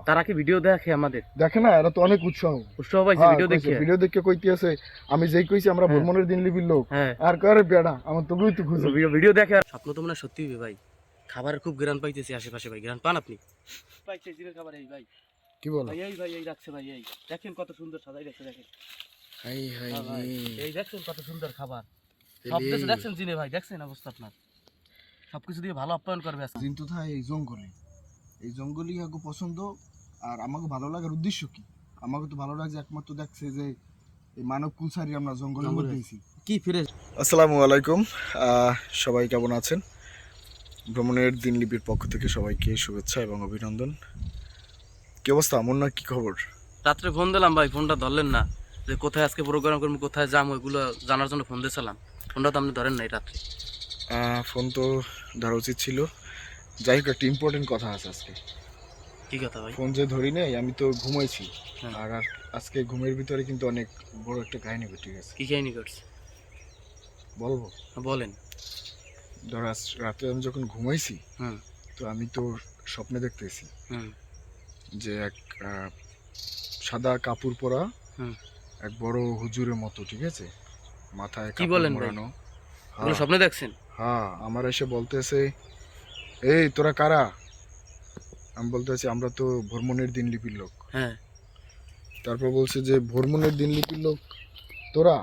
তারা কি ভিডিও দেখে আমাদের? দেখে না, এরা তো অনেক উৎসাহ পাইছে ভিডিও দেখে। ভিডিও দেখে কইতে আছে আমি যেই কইছি আমরা ভ্রমণের দিন লিবির লোক, আর করে বেড়া আমার তো তো খুঁজে ভিডিও দেখে। স্বপ্ন তো মনে হয় সত্যি হবে ভাই, খাবারের খুব গ্রান পাইতেছি আশেপাশে ভাই। গ্রান পান আপনি? পাইছে জিনের খাবার এই ভাই। কি বল ভাই? এই রাখছে ভাই, এই দেখেন কত সুন্দর সাজাই রাখছে, দেখেন। হাই হাই এই দেখছেন কত সুন্দর খাবার সব কিছু দেখছেন জিনে ভাই, দেখছেন অবস্থা আপনার। সবকিছু দিয়ে ভালো আপ্যায়ন করবে আজকে। জিন তো থাকে এই জঙ্গলই আগে পছন্দ। আর আমাকে ভালো লাগার উদ্দেশ্য কি? আমাকে তো ভালো লাগছে একমাত্র দেখছে যে এই মানব কুলসারি আমরা জঙ্গলের মধ্যে আছি কি ফিরে। আসসালামু আলাইকুম, সবাই কেমন আছেন? ভ্রমণের দিনলিপির পক্ষ থেকে সবাইকে শুভেচ্ছা এবং অভিনন্দন। কি অবস্থা? আমার না কি খবর? রাত্রে ফোন দিলাম ভাই, ফোনটা ধরলেন না। যে কোথায় আজকে প্রোগ্রাম করবো, কোথায় যাম, ওইগুলো জানার জন্য ফোন দিয়েছিলাম। ফোনটা তো আপনি ধরেন নাই রাত্রে। ফোন তো ধরা উচিত ছিল। যাই হোক, একটা ইম্পর্টেন্ট কথা আছে আজকে। কি কথা ভাই? ফোন যে ধরি নাই, আমি তো ঘুমাইছি। হ্যাঁ। আর আজকে ঘুমের ভিতরে কিন্তু অনেক বড় একটা কাহিনী ঘটে গেছে। কি কাহিনী করছে বলবো? বলেন। ধর রাতে আমি যখন ঘুমাইছি, হুম তো আমি তো স্বপ্নে দেখতেছি হুম যে এক সাদা কাপড় পরা হুম এক বড় হুজুরের মতো, ঠিক আছে, মাথায় কি কাপড় বলেন ভাই? মোড়ানো। ওগুলো স্বপ্নে দেখছেন? হ্যাঁ, আমার এসে বলতেছে এই তোরা কারা? আমি বলতেছি আমরা তো ভ্রমণের দিনলিপির লোক। হ্যাঁ। তারপর বলছে যে ভ্রমণের দিনলিপির লোক তোরা?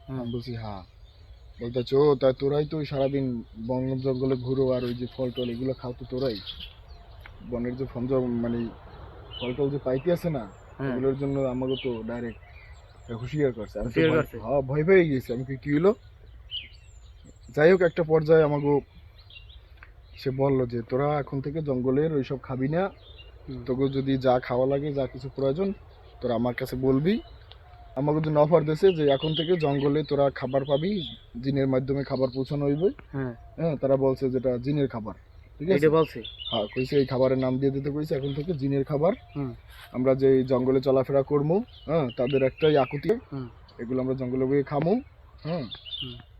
আমি বলছি হ্যাঁ। বলতেছে ও তাই তোরাই তো সারাদিন বন জঙ্গলে ঘুরো আর ওই যে ফল টল এগুলো খাও তো তোরাই? বনের যে মানে ফল টল যে পাইতে আছে না, এগুলোর জন্য আমাকে তো ডাইরেক্ট হুঁশিয়ার করছে। আমি তো ভয় পেয়ে গেছি। আমি কি হলো? যাই হোক, একটা পর্যায়ে আমাকে সে বললো যে তোরা এখন থেকে জঙ্গলের ওইসব খাবি না। তোকে যদি যা খাওয়া লাগে, যা কিছু প্রয়োজন, তোরা আমার কাছে বলবি। আমাকে যদি অফার দিয়েছে যে এখন থেকে জঙ্গলে তোরা খাবার পাবি, জিনের মাধ্যমে খাবার পৌঁছানো হইবে। হ্যাঁ, তারা বলছে যেটা জিনের খাবার, ঠিক আছে বলছে। হ্যাঁ, কইছে এই খাবারের নাম দিয়ে দিতে কইছে এখন থেকে জিনের খাবার। আমরা যে জঙ্গলে চলাফেরা করবো, হ্যাঁ, তাদের একটাই আকুতি, এগুলো আমরা জঙ্গলে গিয়ে খামো। হ্যাঁ,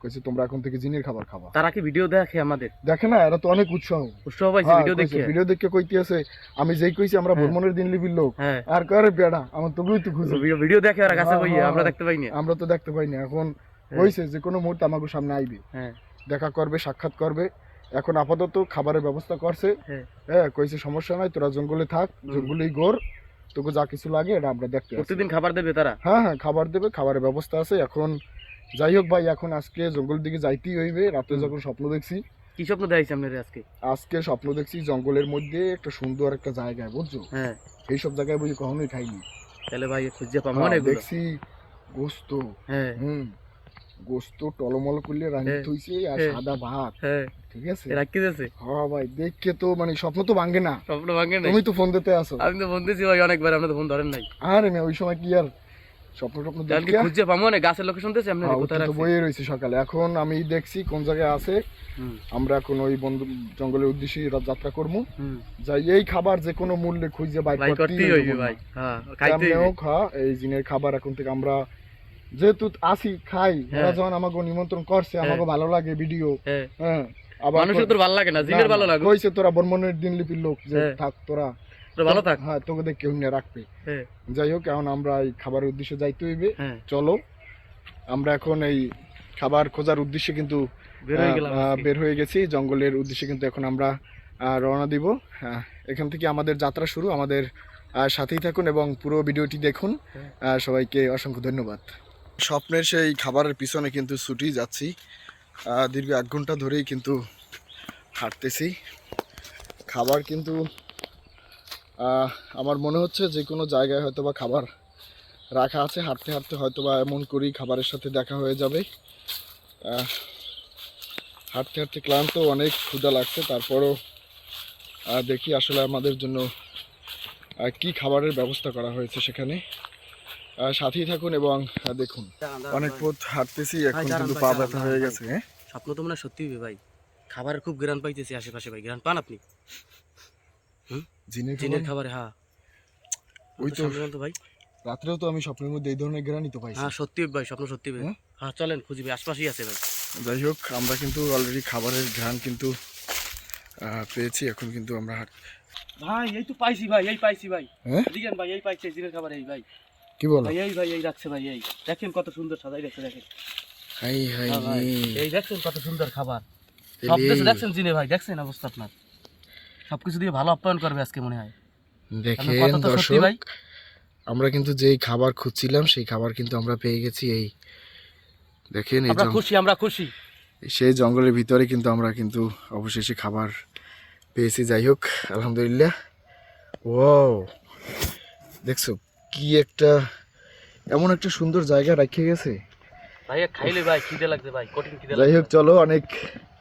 কইছে তোমরা এখন থেকে জিনের খাবার খাবা। তারা কি ভিডিও দেখে আমাদের? দেখে না, এরা তো অনেক উৎসাহ পাইছে ভিডিও দেখে কইতে আছে আমি যেই কইছি আমরা ভ্রমণের দিন লিবির লোক, আর করে বেড়া আমার তো তো খুঁজে ভিডিও দেখে আর কাছে কইয়া আমরা দেখতে পাই না। আমরা তো দেখতে পাই না। এখন হইছে যে কোনো মুহূর্তে আমাকে সামনে আইবে, দেখা করবে, সাক্ষাৎ করবে। এখন আপাতত খাবারের ব্যবস্থা করছে। হ্যাঁ, কইছে সমস্যা নাই, তোরা জঙ্গলে থাক, জঙ্গলেই ঘোর, তোকে যা কিছু লাগে এটা আমরা দেখতে। প্রতিদিন খাবার দেবে তারা? হ্যাঁ হ্যাঁ, খাবার দেবে, খাবারের ব্যবস্থা আছে। এখন যাই হোক ভাই, এখন আজকে জঙ্গলের দিকে যাইতেই হইবে। রাতে যখন স্বপ্ন দেখছি। কি স্বপ্ন দেখাইছে আপনার আজকে? আজকে স্বপ্ন দেখছি জঙ্গলের মধ্যে একটা সুন্দর একটা জায়গায়, বুঝছো? হ্যাঁ, এইসব জায়গায় বুঝি কখনোই খাইনি। তাহলে ভাই খুঁজে পাবো না? দেখছি গোস্ত, গোস্ত টলমল করলে রান্না হইছে, আর সাদা ভাত। ঠিক আছে, রাখি দিয়েছে। হ্যাঁ ভাই, দেখে তো মানে স্বপ্ন তো ভাঙে না। স্বপ্ন ভাঙে না? তুমি তো ফোন দিতে আসো। আমি তো ফোন দিয়েছি ভাই অনেকবার, আপনি তো ফোন ধরেন নাই। আরে না, ওই সময় কি আর স্বপ্ন দেখি খুঁজে পাবো না? গাছের লোকেশন দিয়েছে আপনি কোথায় রাখছেন? বইয়ে রয়েছে সকালে। এখন আমি দেখছি কোন জায়গায় আছে। আমরা এখন ওই বন্ধু জঙ্গলের উদ্দেশ্যে যাত্রা করবো। যাই এই খাবার যে কোনো মূল্যে খুঁজে বাইর করতেই হইবে ভাই। হ্যাঁ, খাইতেই হবে। এই জিনের খাবার এখন থেকে আমরা যেহেতু আসি খাই, ওরা যখন আমাকে নিমন্ত্রণ করছে, আমাকে ভালো লাগে ভিডিও। হ্যাঁ, আবার মানুষের তো ভালো লাগে না, জিনের ভালো লাগে। কইছে তোরা ভ্রমণের দিনলিপির লোক, যে থাক তোরা ভালো থাক। হ্যাঁ, তোকে দেখে কেউ নিয়ে রাখবে। যাই হোক, এখন আমরা এই খাবারের উদ্দেশ্যে যাইতে হইবে। চলো, আমরা এখন এই খাবার খোঁজার উদ্দেশ্যে কিন্তু বের হয়ে গেছি। জঙ্গলের উদ্দেশ্যে কিন্তু এখন আমরা রওনা দিব। এখান থেকে আমাদের যাত্রা শুরু। আমাদের সাথেই থাকুন এবং পুরো ভিডিওটি দেখুন। সবাইকে অসংখ্য ধন্যবাদ। স্বপ্নের সেই খাবারের পিছনে কিন্তু ছুটি যাচ্ছি। দীর্ঘ 1 ঘন্টা ধরেই কিন্তু হাঁটতেছি। খাবার কিন্তু আমার মনে হচ্ছে যে কোনো জায়গায় হয়তো বা খাবার রাখা আছে। হাঁটতে হাঁটতে হয়তো বা এমন করেই খাবারের সাথে দেখা হয়ে যাবে। হাঁটতে হাঁটতে ক্লান্ত, অনেক ক্ষুধা লাগছে। তারপরও দেখি আসলে আমাদের জন্য কি খাবারের ব্যবস্থা করা হয়েছে সেখানে। সাথেই থাকুন এবং দেখুন। অনেক পথ হাঁটতেছি, এখন কিন্তু পা ব্যথা হয়ে গেছে। স্বপ্ন তো মনে হয় সত্যি হবে ভাই, খাবারের খুব গ্রান পাইতেছি আশেপাশে ভাই। গ্রান পান আপনি? জিনের খাবারে? হ্যাঁ, ওই তো ভাই রাত্রেও তো আমি স্বপ্নের মধ্যে এই ধরনের গ্রানই তো পাইছি। হ্যাঁ সত্যি ভাই, স্বপ্ন সত্যি ভাই। হ্যাঁ চলেন খুঁজবি, আশপাশেই আছে ভাই। যাই হোক, আমরা কিন্তু অলরেডি খাবারের ঘ্রাণ কিন্তু পেয়েছি। এখন কিন্তু আমরা ভাই এই তো পাইছি ভাই, এই পাইছি ভাই। হ্যাঁ দেখেন ভাই, এই পাইছি জিনের খাবার, এই ভাই। কি বলো? ভাই এই ভাই, এই রাখছে ভাই, এই দেখেন কত সুন্দর সাজাই রাখছে, দেখেন। হাই হাই হ্যাঁ ভাই, রে। এই দেখছেন কত সুন্দর খাবার। এলে। সব কিছু দেখছেন জিনে ভাই, দেখছেন অবস্থা আপনার। সবকিছু দিয়ে ভালো আপ্যায়ন করবে আজকে মনে হয়। আপনার দেখেন কথা তো সত্যি দর্শক, ভাই। আমরা কিন্তু যেই খাবার খুঁজছিলাম সেই খাবার কিন্তু আমরা পেয়ে গেছি। এই দেখেন, এই আমরা খুশি, আমরা খুশি। সেই জঙ্গলের ভিতরে কিন্তু আমরা কিন্তু অবশেষে খাবার পেয়েছি। যাই হোক, আলহামদুলিল্লাহ। ওয়াও, দেখছো কি একটা এমন একটা সুন্দর জায়গা রাখিয়ে গেছে। ভাই খাইলে ভাই খিদে লাগছে ভাই, কঠিন খিদে যাই হোক, লাগছে। চলো, অনেক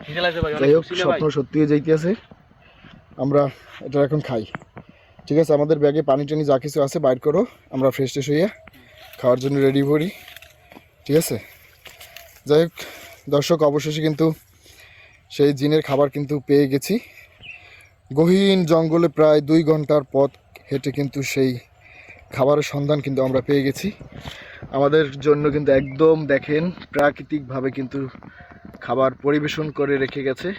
খিদে লাগছে ভাই, যাই অনেক হোক, খুশি না ভাই। স্বপ্ন সত্যি হয়ে যাইতেছে। আমরা এটা এখন খাই, ঠিক আছে? আমাদের ব্যাগে পানি টানি যা কিছু আছে বাইর করো, আমরা ফ্রেশ ট্রেশ হইয়া খাওয়ার জন্য রেডি করি, ঠিক আছে? যাই হোক দর্শক, অবশেষে কিন্তু সেই জিনের খাবার কিন্তু পেয়ে গেছি। গহীন জঙ্গলে প্রায় 2 ঘন্টার পথ হেঁটে কিন্তু সেই খাবারের সন্ধান কিন্তু আমরা পেয়ে গেছি। আমাদের জন্য কিন্তু একদম দেখেন প্রাকৃতিকভাবে কিন্তু খাবার পরিবেশন করে রেখে গেছে।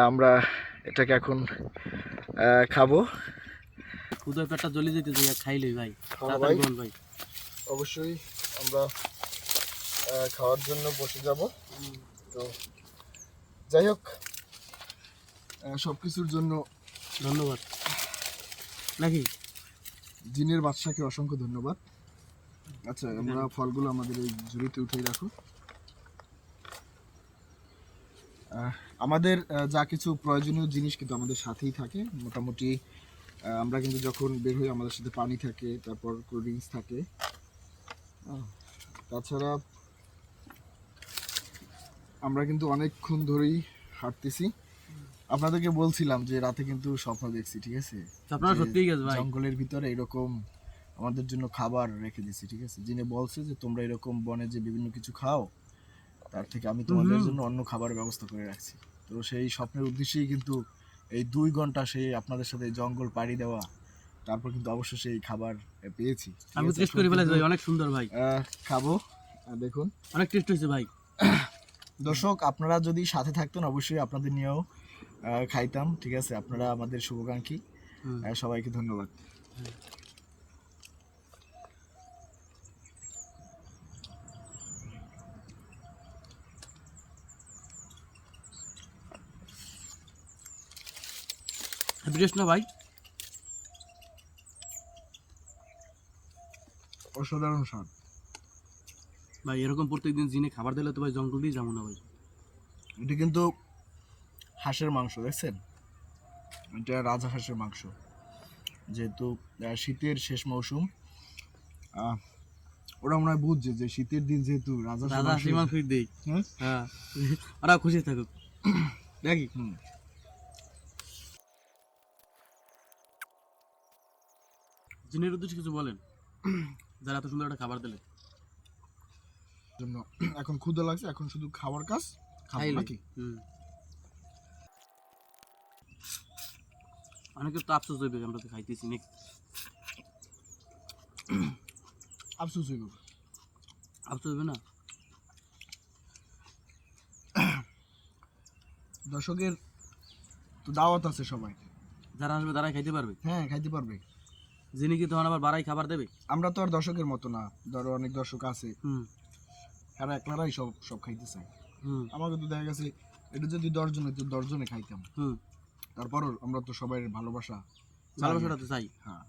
আমরা এটাকে এখন খাবো। ক্ষুধার পেটটা জ্বলে যেতেছে, খাইলে ভাই। ভাই তাড়াতাড়ি বল ভাই। অবশ্যই আমরা খাওয়ার জন্য বসে যাব। তো যাই হোক, সব কিছুর জন্য ধন্যবাদ নাকি জিনের বাদশাকে অসংখ্য ধন্যবাদ। আচ্ছা, আমরা ফলগুলো আমাদের এই ঝুড়িতে উঠিয়ে রাখো। আমাদের যা কিছু প্রয়োজনীয় জিনিস কিন্তু আমাদের সাথেই থাকে মোটামুটি। আমরা কিন্তু যখন বের হই আমাদের সাথে পানি থাকে, তারপর কোল্ড ড্রিঙ্কস থাকে। তাছাড়া আমরা কিন্তু অনেকক্ষণ ধরেই হাঁটতেছি। আপনাদেরকে বলছিলাম যে রাতে কিন্তু স্বপ্ন দেখছি, ঠিক আছে? আপনারা যে সত্যিই গেছে ভাই। জঙ্গলের ভিতরে এরকম আমাদের জন্য খাবার রেখে দিছি, ঠিক আছে? যিনি বলছে যে তোমরা এরকম বনে যে বিভিন্ন কিছু খাও, তার থেকে আমি তোমাদের জন্য অন্য খাবারের ব্যবস্থা করে রাখছি। তো সেই স্বপ্নের উদ্দেশ্যেই কিন্তু এই 2 ঘন্টা সেই আপনাদের সাথে জঙ্গল পাড়ি দেওয়া, তারপর কিন্তু অবশ্যই এই খাবার পেয়েছি। ঠিক আমি আছে? টেস্ট করে ফেলেছি ভাই, অনেক সুন্দর ভাই। খাবো, দেখুন অনেক টেস্ট হয়েছে ভাই। দর্শক, আপনারা যদি সাথে থাকতেন অবশ্যই আপনাদের নিয়েও খাইতাম, ঠিক আছে? আপনারা আমাদের শুভাকাঙ্ক্ষী। সবাইকে ধন্যবাদ। টেস্ট না ভাই, অসাধারণ স্বাদ ভাই এরকম প্রত্যেকদিন জিনে খাবার দিলে তো ভাই জঙ্গল দিয়ে যাবো না ভাই। এটা কিন্তু হাঁসের মাংস, দেখছেন? এটা রাজা হাঁসের মাংস। যেহেতু শীতের শেষ মৌসুম, ওরা মনে হয় বুঝছে যে শীতের দিন যেহেতু রাজা হাঁসের মাংস দেই। হ্যাঁ, হ্যাঁ, ওরা খুশি থাকুক দেখি। জিনের উদ্দেশ্যে কিছু বলেন, যারা এত সুন্দর একটা খাবার দিলে। জন্য এখন ক্ষুধা লাগছে, এখন শুধু খাবার কাজ, খাবো নাকি? অনেকে তো আফসোস হইবে আমরা তো খাইতেছি নাকি। আফসোস হইব, আফসোস হইবে না? দর্শকের তো দাওয়াত আছে, সবাই যারা আসবে তারাই খাইতে পারবে। হ্যাঁ, খাইতে পারবে। যিনি কি তখন আবার বাড়াই খাবার দেবে? আমরা তো আর দর্শকের মতো না, ধরো অনেক দর্শক আছে এরা একলারাই সব সব খাইতে চায়। আমাকে তো দেখা গেছে এটা যদি 10 জন হইতো 10 জনে খাইতাম। তারপরও আমরা তো সবাই ভালোবাসাটা তো চাই। হ্যাঁ,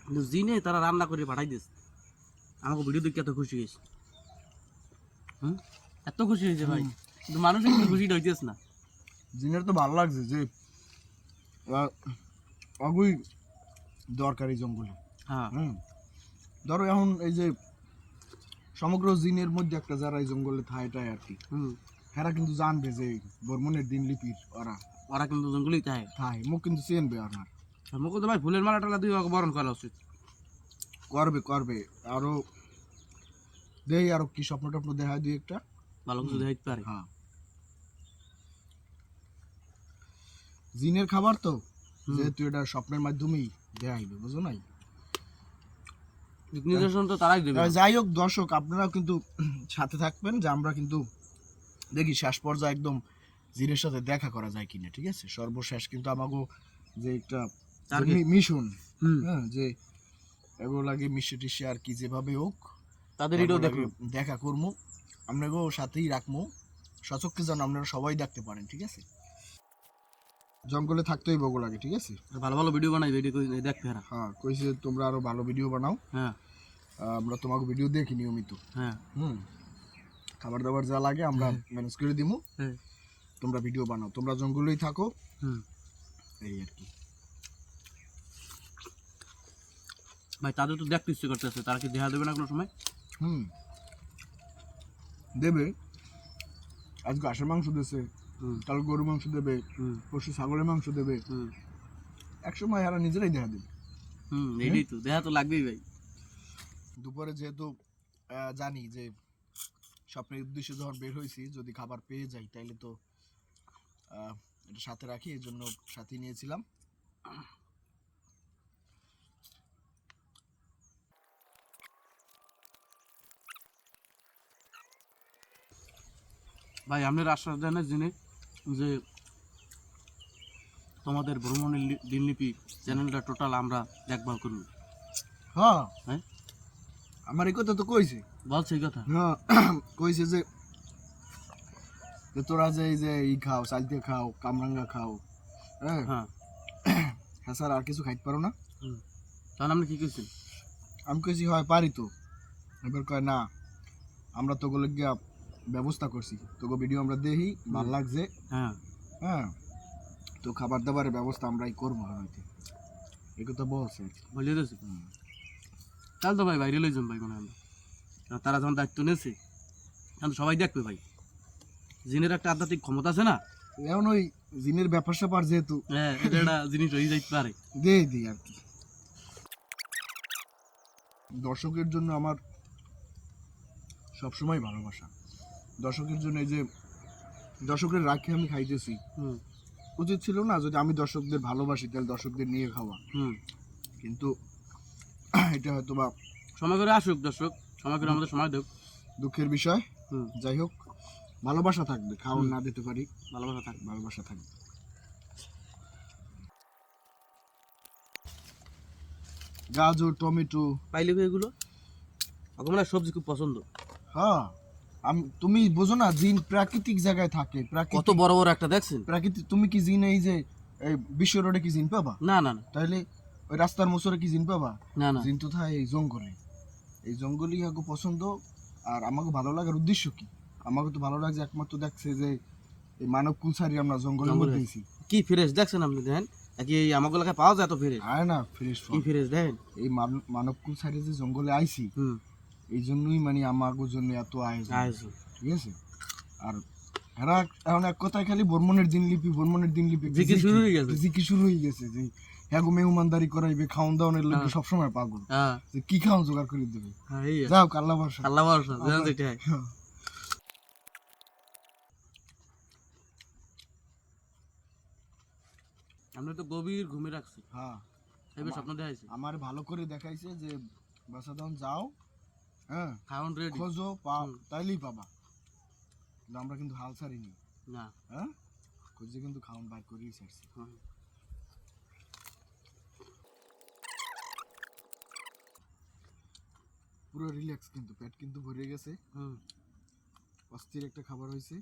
কিন্তু জিনে তারা রান্না করে পাঠাই দিস, আমাকে ভিডিও দেখে এত খুশি হয়েছে। এত খুশি হয়েছে ভাই, কিন্তু মানুষের কিন্তু খুশিটা হইতেছ না। জিনের তো ভালো লাগছে যে অগুই দরকারি জঙ্গলে। হ্যাঁ, ধরো এখন এই যে সমগ্র জিনের মধ্যে একটা যারা এই জঙ্গলে থায়টায় আর কি, এরা কিন্তু জানবে যে বর্মনের দিন লিপির ওরা কিন্তু জঙ্গলেই থাকে। থায়, মুখ কিন্তু চেনবে আমার। মুখ তো ভাই ফুলের মালা টালা দিয়ে বরণ করা উচিত। করবে করবে আরো, দেই আরো কি স্বপ্ন টপ্ন দেখা দুই একটা ভালো কিছু দেখতে পারে। হ্যাঁ, জিনের খাবার তো যেহেতু এটা স্বপ্নের মাধ্যমেই দেয়া হইবে, বুঝো নাই? নির্দেশন তো তারাই দেবে। যাই হোক দর্শক, আপনারাও কিন্তু সাথে থাকবেন যে আমরা কিন্তু দেখি শেষ পর্যায়ে একদম জিনের সাথে দেখা করা যায় কিনা, ঠিক আছে? সর্বশেষ কিন্তু আমাগো যে একটা Target. মিশন, হুম হ্যাঁ, যে এগুলো লাগে মিশে টিশে আর কি যেভাবে হোক তাদের এটাও তারপর দেখুন লাগে দেখা করবো, আপনাকেও সাথেই রাখবো, সচক্ষে যেন আপনারা সবাই দেখতে পারেন, ঠিক আছে? জঙ্গলে থাকতেই বগো লাগে, ঠিক আছে? আর ভালো ভালো ভিডিও বানাই ভিডিও দেখবে এরা। হ্যাঁ, কইছে তোমরা আরো ভালো ভিডিও বানাও, হ্যাঁ আমরা তোমাকে ভিডিও দেখি নিয়মিত। হ্যাঁ খাবার দাবার যা লাগে আমরা ম্যানেজ করে দিবো, হ্যাঁ তোমরা ভিডিও বানাও, তোমরা জঙ্গলেই থাকো, হুম এই আর কি। ভাই তাদের তো দেখতে ইচ্ছে করতেছে, তারা কি দেখা দেবে না কোনো সময়? দেবে, আজ ঘাসের মাংস দিয়েছে, হুম কাল গরু মাংস দেবে, হুম পরশু ছাগলের মাংস দেবে, হুম একসময় এরা নিজেরাই দেখা দেবে। এটাই তো দেখা তো লাগবেই ভাই। দুপুরে যেহেতু জানি যে স্বপ্নের উদ্দেশ্যে যখন বের হয়েছি, যদি খাবার পেয়ে যাই তাইলে তো এটা সাথে রাখি, এই জন্য সাথে নিয়েছিলাম। ভাই আপনার আশ্বাস দেন জেনে যে তোমাদের ভ্রমণের দিনলিপি চ্যানেলটা টোটাল আমরা দেখভাল করব। হ্যাঁ হ্যাঁ আমার এই কথা তো কইছে, বলছে এই কথা। হ্যাঁ কইছে যে যে তোরা যে এই যে খাও, চালতে খাও, কামরাঙ্গা খাও, হ্যাঁ হ্যাঁ হ্যাঁ স্যার, আর কিছু খাইতে পারো না? তাহলে আপনি কি করছেন? আমি কইছি হয় পারি তো। এবার কয় না, আমরা তোগুলো গিয়া ব্যবস্থা করছি, তোকে ভিডিও আমরা দেখি, ভাল লাগছে, হ্যাঁ হ্যাঁ, তো খাবার দাবারের ব্যবস্থা আমরাই করবো হয়তো, এই কথা বলছে আর কি। বলে দিয়েছি তাহলে তো ভাই বাইরে লই যান ভাই মনে হয়। আর তারা যখন দায়িত্ব নিয়েছে তখন তো সবাই দেখবে ভাই, জিনের একটা আধ্যাত্মিক ক্ষমতা আছে না। এখন ওই জিনের ব্যাপার স্যাপার যেহেতু, হ্যাঁ এটা একটা জিনিস হয়ে যাইতে পারে। দিয়ে দিই আর কি। দর্শকের জন্য আমার সবসময় ভালোবাসা, দর্শকের জন্য এই যে দর্শকের রাখে আমি খাইতেছি, হুম উচিত ছিল না যদি আমি দর্শকদের ভালোবাসি তাহলে দর্শকদের নিয়ে খাওয়া, হুম কিন্তু এটা হয়তো বা সময় করে আসুক দর্শক, সময় করে আমাদের সময় দেব। দুঃখের বিষয়। হুম যাই হোক, ভালোবাসা থাকবে, খাওয়ার না দিতে পারি, ভালোবাসা থাক। ভালোবাসা থাকবে। গাজর, টমেটো, পাইলে এগুলো আমার মনে হয় সবজি খুব পছন্দ। হ্যাঁ তুমি বোঝো না, জিন প্রাকৃতিক জায়গায় থাকে, কত প্রাকৃতিক বড় বড় একটা দেখছেন? প্রাকৃতিক, তুমি কি জিন এই যে এই বিশ্ব রোডে কি জিন পাবা? না না না তাইলে ওই রাস্তার মোচরে কি জিন পাবা? না না জিন তো থাকে এই জঙ্গলে, এই জঙ্গলই আমাকে পছন্দ। আর আমাকে ভালো লাগার উদ্দেশ্য কি? আমাকে তো ভালো লাগছে একমাত্র দেখছে যে এই মানব কুলসারি আমরা জঙ্গলের মধ্যে আছি। কি ফ্রেশ দেখছেন আপনি, দেখেন কি এই আমাকে এলাকায় পাওয়া যায় এত ফ্রেশ? আয় না ফ্রেশ, কি ফ্রেশ দেখেন। এই মানব কুলসারি যে জঙ্গলে আইছি, এই জন্যই মানে আমাগো জন্য এত আয়োজন, ঠিক আছে? আর এরা এখন এক কথায় খালি বর্মনের দিনলিপি, বর্মনের দিনলিপি জিকির শুরু হয়ে গেছে, জিকির শুরু হয়ে গেছে যে হ্যাঁ গো মেহমানদারি করাইবে, খাওন দাওয়ানের লোক সবসময় পাগল, যে কি খাওন জোগাড় করে দেবে। যাও আল্লাহ ভরসা, আল্লাহ ভরসা জানেন এটাই। আমরা তো গভীর ঘুমে রাখছি। হ্যাঁ এবার স্বপ্ন দেখাইছি, আমার ভালো করে দেখাইছে যে বাসাদান যাও, হ্যাঁ খাওন রেডি, খোঁজো তাইলেই পাবা, কিন্তু আমরা কিন্তু হাল ছাড়িনি না হ্যাঁ, খুঁজে কিন্তু খাওন বাইর করেই ছাড়ছি। পুরো রিল্যাক্স, কিন্তু পেট কিন্তু ভরে গেছে, অস্থির একটা খাবার হয়েছে।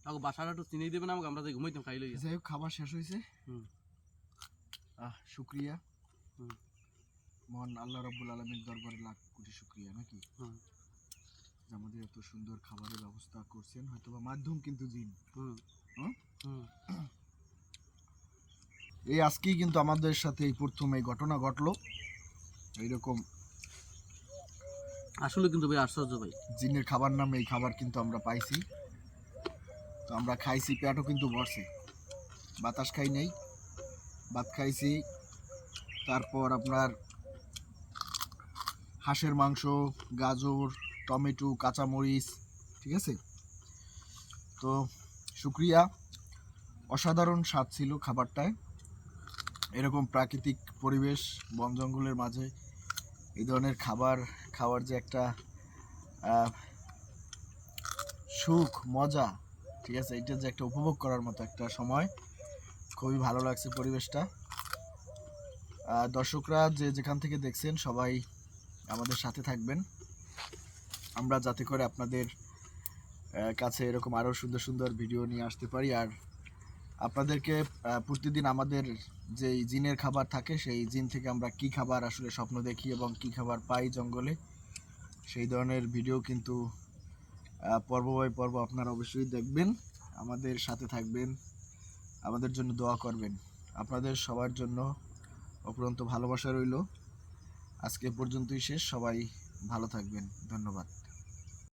আমাকে বাসাটা একটু চিনিয়ে দেবেন আমাকে, আমরা যাই ঘুমাইতাম খাইলে। যাই হোক, খাবার শেষ হয়েছে, শুক্রিয়া, মহান আল্লাহ রাব্বুল আলামিন দরবারে লাখ কোটি শুক্রিয়া নাকি, আমাদের এত সুন্দর খাবারের ব্যবস্থা করছেন, হয়তো বা মাধ্যম কিন্তু জিন। এই আজকেই কিন্তু আমাদের সাথে এই প্রথম এই ঘটনা ঘটলো, এইরকম আসলে কিন্তু ভাই আশ্চর্য ভাই, জিনের খাবার নামে এই খাবার কিন্তু আমরা পাইছি, তো আমরা খাইছি, পেটও কিন্তু ভরছে, বাতাস খাই নাই, ভাত খাইছি, তারপর আপনার হাঁসের মাংস, গাজর, টমেটো, কাঁচামরিচ, ঠিক আছে? তো শুক্রিয়া, অসাধারণ স্বাদ ছিল খাবারটায়। এরকম প্রাকৃতিক পরিবেশ, বন জঙ্গলের মাঝে এই ধরনের খাবার খাওয়ার যে একটা সুখ, মজা, ঠিক আছে, এটা যে একটা উপভোগ করার মতো একটা সময়, খুবই ভালো লাগছে পরিবেশটা। দর্শকরা যে যেখান থেকে দেখছেন সবাই আমাদের সাথে থাকবেন, আমরা যাতে করে আপনাদের কাছে এরকম আরও সুন্দর সুন্দর ভিডিও নিয়ে আসতে পারি। আর আপনাদেরকে প্রতিদিন আমাদের যেই জিনের খাবার থাকে সেই জিন থেকে আমরা কি খাবার আসলে স্বপ্ন দেখি এবং কি খাবার পাই জঙ্গলে, সেই ধরনের ভিডিও কিন্তু পর্ব বাই পর্ব আপনারা অবশ্যই দেখবেন, আমাদের সাথে থাকবেন, আমাদের জন্য দোয়া করবেন। আপনাদের সবার জন্য অপরন্ত ভালোবাসা রইল। আজকে পর্যন্তই শেষ, সবাই ভালো থাকবেন, ধন্যবাদ।